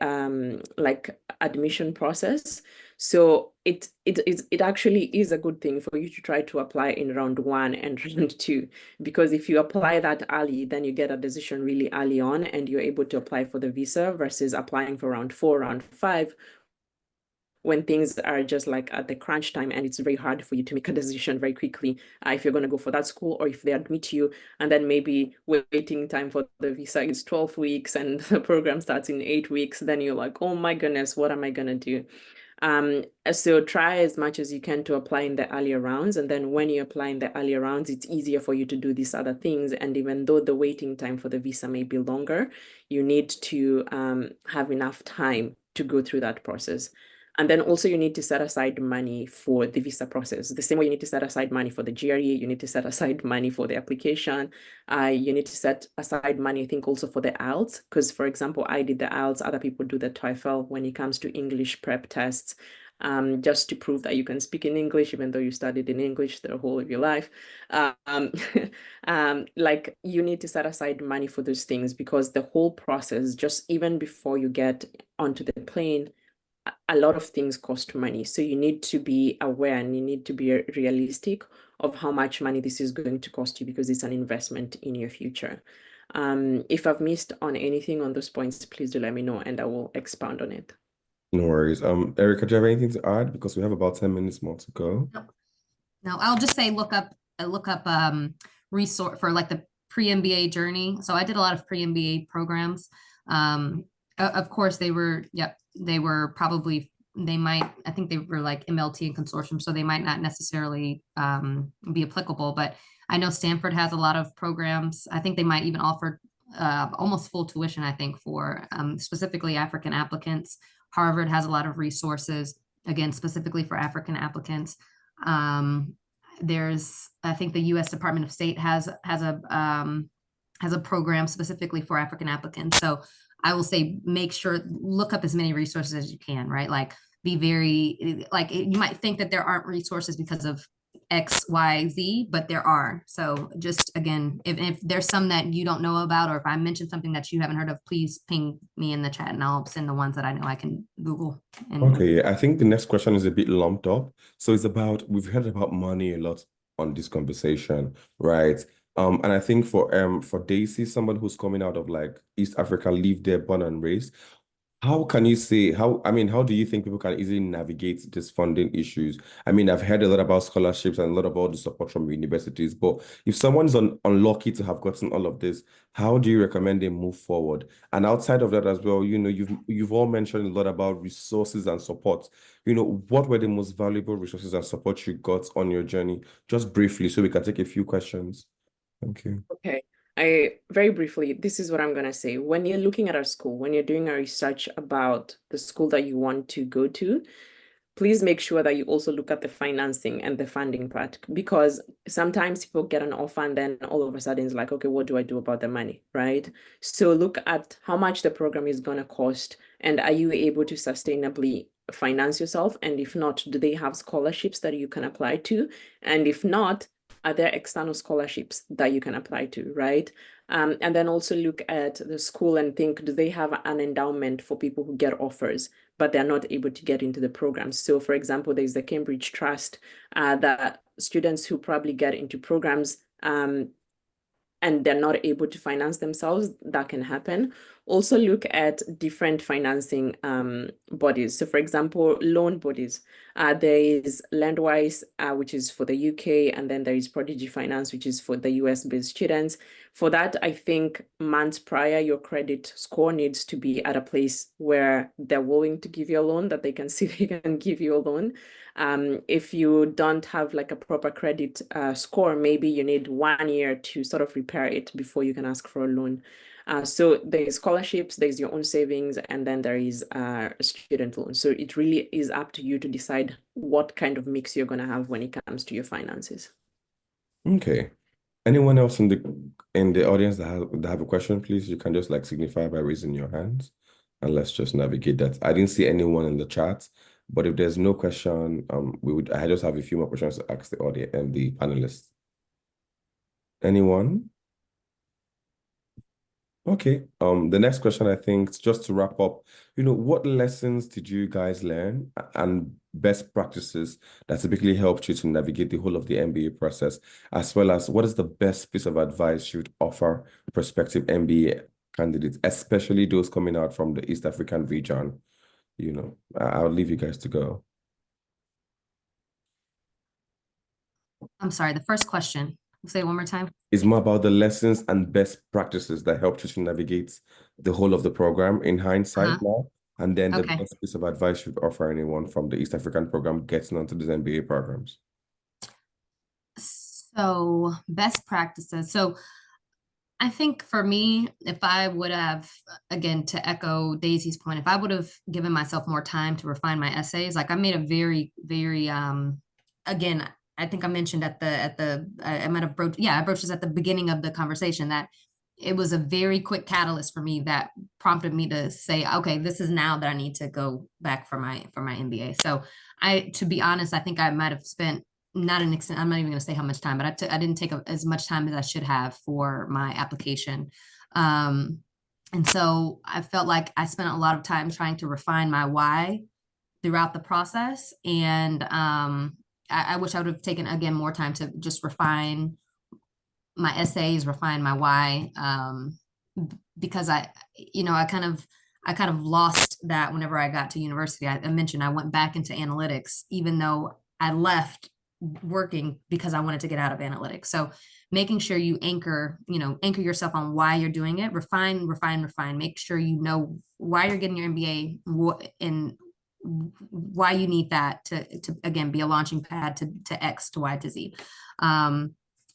like admission process. So it actually is a good thing for you to try to apply in round 1 and round 2, because if you apply that early, then you get a decision really early on and you're able to apply for the visa, versus applying for round 4, round 5, when things are just like at the crunch time, and it's very hard for you to make a decision very quickly if you're going to go for that school, or if they admit you, and then maybe waiting time for the visa is 12 weeks and the program starts in 8 weeks, then you're like, oh my goodness, what am I going to do? So try as much as you can to apply in the earlier rounds, and then when you apply in the earlier rounds, it's easier for you to do these other things. And even though the waiting time for the visa may be longer, you need to have enough time to go through that process. And then also you need to set aside money for the visa process. The same way you need to set aside money for the GRE, you need to set aside money for the application. You need to set aside money, I think, also for the IELTS. Because, for example, I did the IELTS, other people do the TOEFL when it comes to English prep tests, just to prove that you can speak in English, even though you studied in English the whole of your life. Like you need to set aside money for those things, because the whole process, just even before you get onto the plane, a lot of things cost money. So you need to be aware and you need to be realistic of how much money this is going to cost you, because it's an investment in your future. If I've missed on anything on those points, please do let me know and I will expound on it. No worries. Erica, do you have anything to add? Because we have about 10 minutes more to go. No, I'll just say look up resource for like the pre-MBA journey. So I did a lot of pre-MBA programs. Of course they were, probably, I think they were like MLT and consortium, so they might not necessarily be applicable, but I know Stanford has a lot of programs. I think they might even offer almost full tuition, I think, for specifically African applicants. Harvard has a lot of resources, again, specifically for African applicants. I think the U.S. Department of State has a program specifically for African applicants. So I will say, make sure, look up as many resources as you can, right? Like be very, like you might think that there aren't resources because of X, Y, Z, but there are. So just again, if there's some that you don't know about, or if I mentioned something that you haven't heard of, please ping me in the chat and I'll send the ones that I know I can Google. Okay, I think the next question is a bit lumped up. So it's about, we've heard about money a lot on this conversation, right? And I think for Daisy, someone who's coming out of like East Africa, live there, born and raised, how can you say, how do you think people can easily navigate these funding issues? I mean, I've heard a lot about scholarships and a lot about the support from universities, but if someone's unlucky to have gotten all of this, how do you recommend they move forward? And outside of that as well, you've all mentioned a lot about resources and support. What were the most valuable resources and support you got on your journey? Just briefly, so we can take a few questions. Thank you. Okay. Very briefly, this is what I'm going to say. When you're looking at our school, when you're doing a research about the school that you want to go to, please make sure that you also look at the financing and the funding part, because sometimes people get an offer and then all of a sudden it's like, okay, what do I do about the money, right? So look at how much the program is going to cost, and are you able to sustainably finance yourself? And if not, do they have scholarships that you can apply to? And if not, are there external scholarships that you can apply to, right? And then also look at the school and think, do they have an endowment for people who get offers, but they're not able to get into the program? So for example, there's the Cambridge Trust, that students who probably get into programs and they're not able to finance themselves, that can happen. Also look at different financing bodies. So for example, loan bodies. There is Lendwise, which is for the UK, and then there is Prodigy Finance, which is for the US-based students. For that, I think months prior, your credit score needs to be at a place where they're willing to give you a loan, that they can see they can give you a loan. If you don't have like a proper credit score, maybe you need 1 year to sort of repair it before you can ask for a loan. So there's scholarships, there's your own savings, and then there is a student loan. So it really is up to you to decide what kind of mix you're going to have when it comes to your finances. Okay. Anyone else in the audience that have a question, please, you can just like signify by raising your hands, and let's just navigate that. I didn't see anyone in the chat, but if there's no question, I just have a few more questions to ask the audience and the panelists. Anyone? Okay. The next question, I think, just to wrap up, what lessons did you guys learn and best practices that typically helped you to navigate the whole of the MBA process, as well as what is the best piece of advice you'd offer prospective MBA candidates, especially those coming out from the East African region? I'll leave you guys to go. I'm sorry, the first question. Say it one more time. It's more about the lessons and best practices that helped you to navigate the whole of the program in hindsight now. And then the best piece of advice you'd offer anyone from the East African program getting onto these MBA programs. So best practices. So I think for me, if I would have, again, to echo Daisy's point, if I would have given myself more time to refine my essays, like I made a very, again, I think I mentioned I might have I broached this at the beginning of the conversation that it was a very quick catalyst for me that prompted me to say, okay, this is now that I need to go back for my MBA. So to be honest, I think I might have spent not an extent, I'm not even going to say how much time, but I didn't take as much time as I should have for my application. And so I felt like I spent a lot of time trying to refine my why throughout the process. And I wish I would have taken, again, more time to just refine my essays, refine my why, because I kind of lost that whenever I got to university. I mentioned I went back into analytics, even though I left working because I wanted to get out of analytics. So making sure you anchor yourself on why you're doing it, refine. Make sure you know why you're getting your MBA and why you need that to again be a launching pad to X to Y to Z.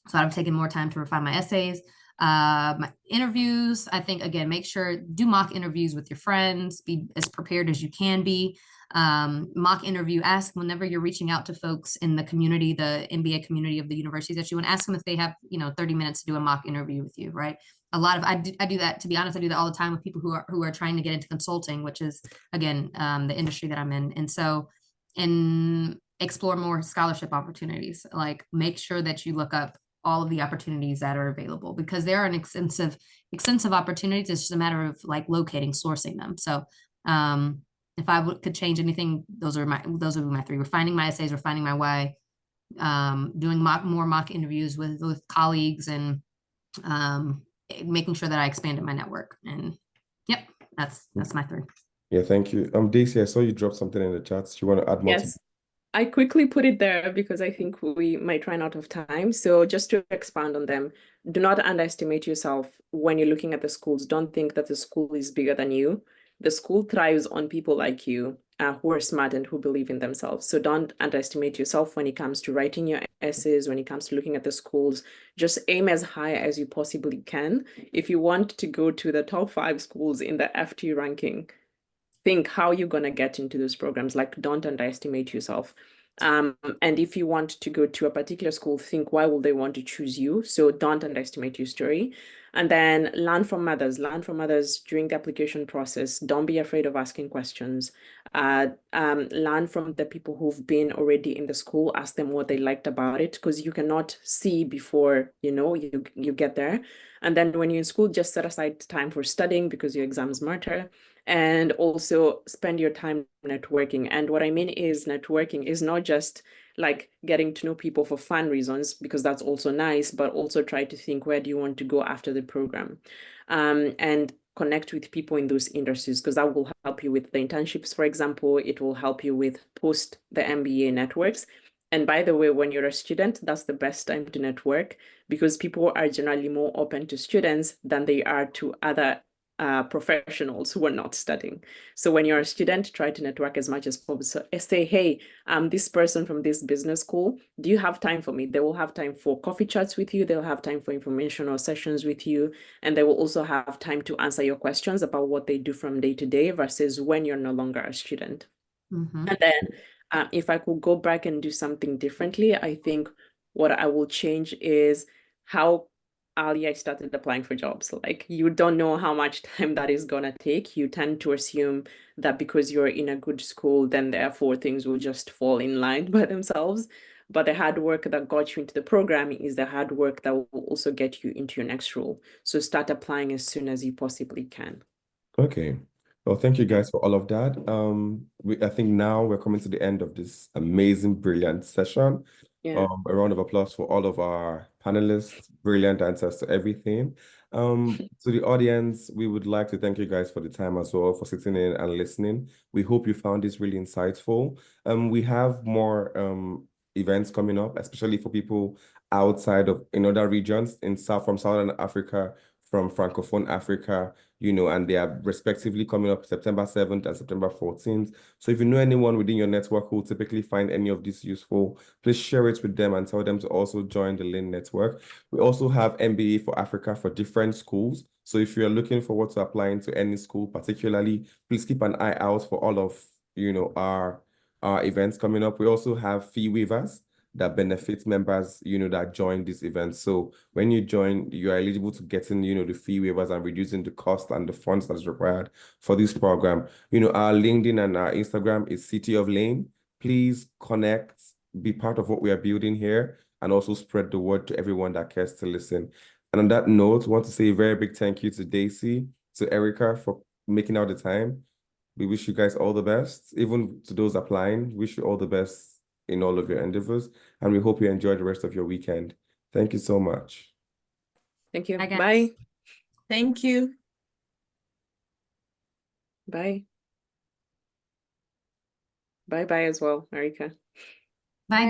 So I've taken more time to refine my essays. My interviews, I think, again, make sure do mock interviews with your friends, be as prepared as you can be. Mock interview, ask whenever you're reaching out to folks in the community, the MBA community of the universities that you want, ask them if they have 30 minutes to do a mock interview with you, right? I do that, to be honest. I do that all the time with people who are trying to get into consulting, which is, again, the industry that I'm in. And explore more scholarship opportunities. Like, make sure that you look up all of the opportunities that are available, because there are an extensive opportunities. It's just a matter of like locating, sourcing them. So if I could change anything, those would be my three: refining my essays, refining my why, doing more mock interviews with colleagues, and making sure that I expanded my network. And yep, that's my three. Yeah, thank you. Daisy, I saw you drop something in the chat. You want to add more? Yes. I quickly put it there because I think we might run out of time. So just to expand on them, do not underestimate yourself when you're looking at the schools. Don't think that the school is bigger than you. The school thrives on people like you who are smart and who believe in themselves. So don't underestimate yourself when it comes to writing your essays, when it comes to looking at the schools. Just aim as high as you possibly can. If you want to go to the top 5 schools in the FT ranking, think how you're going to get into those programs. Like, don't underestimate yourself. And if you want to go to a particular school, think, why will they want to choose you? So don't underestimate your story. And then learn from others during the application process. Don't be afraid of asking questions. Learn from the people who've been already in the school. Ask them what they liked about it, because you cannot see before you get there. And then when you're in school, just set aside time for studying, because your exams matter. And also spend your time networking. And what I mean is, networking is not just like getting to know people for fun reasons, because that's also nice, but also try to think, where do you want to go after the program? And connect with people in those industries, because that will help you with the internships, for example. It will help you with post the MBA networks. And by the way, when you're a student, that's the best time to network, because people are generally more open to students than they are to other professionals who are not studying. So when you're a student, try to network as much as possible. So say, hey, I'm this person from this business school. Do you have time for me? They will have time for coffee chats with you. They'll have time for informational sessions with you. And they will also have time to answer your questions about what they do from day to day versus when you're no longer a student. Mm-hmm. And then if I could go back and do something differently, I think what I will change is how early I started applying for jobs. Like, you don't know how much time that is gonna take. You tend to assume that because you're in a good school, then therefore things will just fall in line by themselves. But the hard work that got you into the program is the hard work that will also get you into your next role. So start applying as soon as you possibly can. Okay. Well, thank you guys for all of that. I think now we're coming to the end of this amazing, brilliant session. Yeah. A round of applause for all of our panelists. Brilliant answers to everything. To the audience, we would like to thank you guys for the time as well, for sitting in and listening. We hope you found this really insightful. We have more events coming up, especially for people outside of in other regions from Southern Africa, from Francophone Africa, you know, and they are respectively coming up September 7th and September 14th. So if you know anyone within your network who will typically find any of this useful, please share it with them and tell them to also join the Lane network. We also have MBA for Africa for different schools. So if you're looking forward to applying to any school particularly, please keep an eye out for all of, you know, our events coming up. We also have fee waivers that benefit members, you know, that join these events. So when you join, you are eligible to getting, you know, the fee waivers and reducing the cost and the funds that's required for this program. You know, our LinkedIn and our Instagram is City of Lane. Please connect, be part of what we are building here, and also spread the word to everyone that cares to listen. And on that note, I want to say a very big thank you to Daisy, to Erica for making out the time. We wish you guys all the best. Even to those applying, wish you all the best in all of your endeavors, and we hope you enjoy the rest of your weekend. Thank you so much. Thank you. Bye, guys. Bye. Thank you. Bye. Bye-bye as well, Marika. Bye.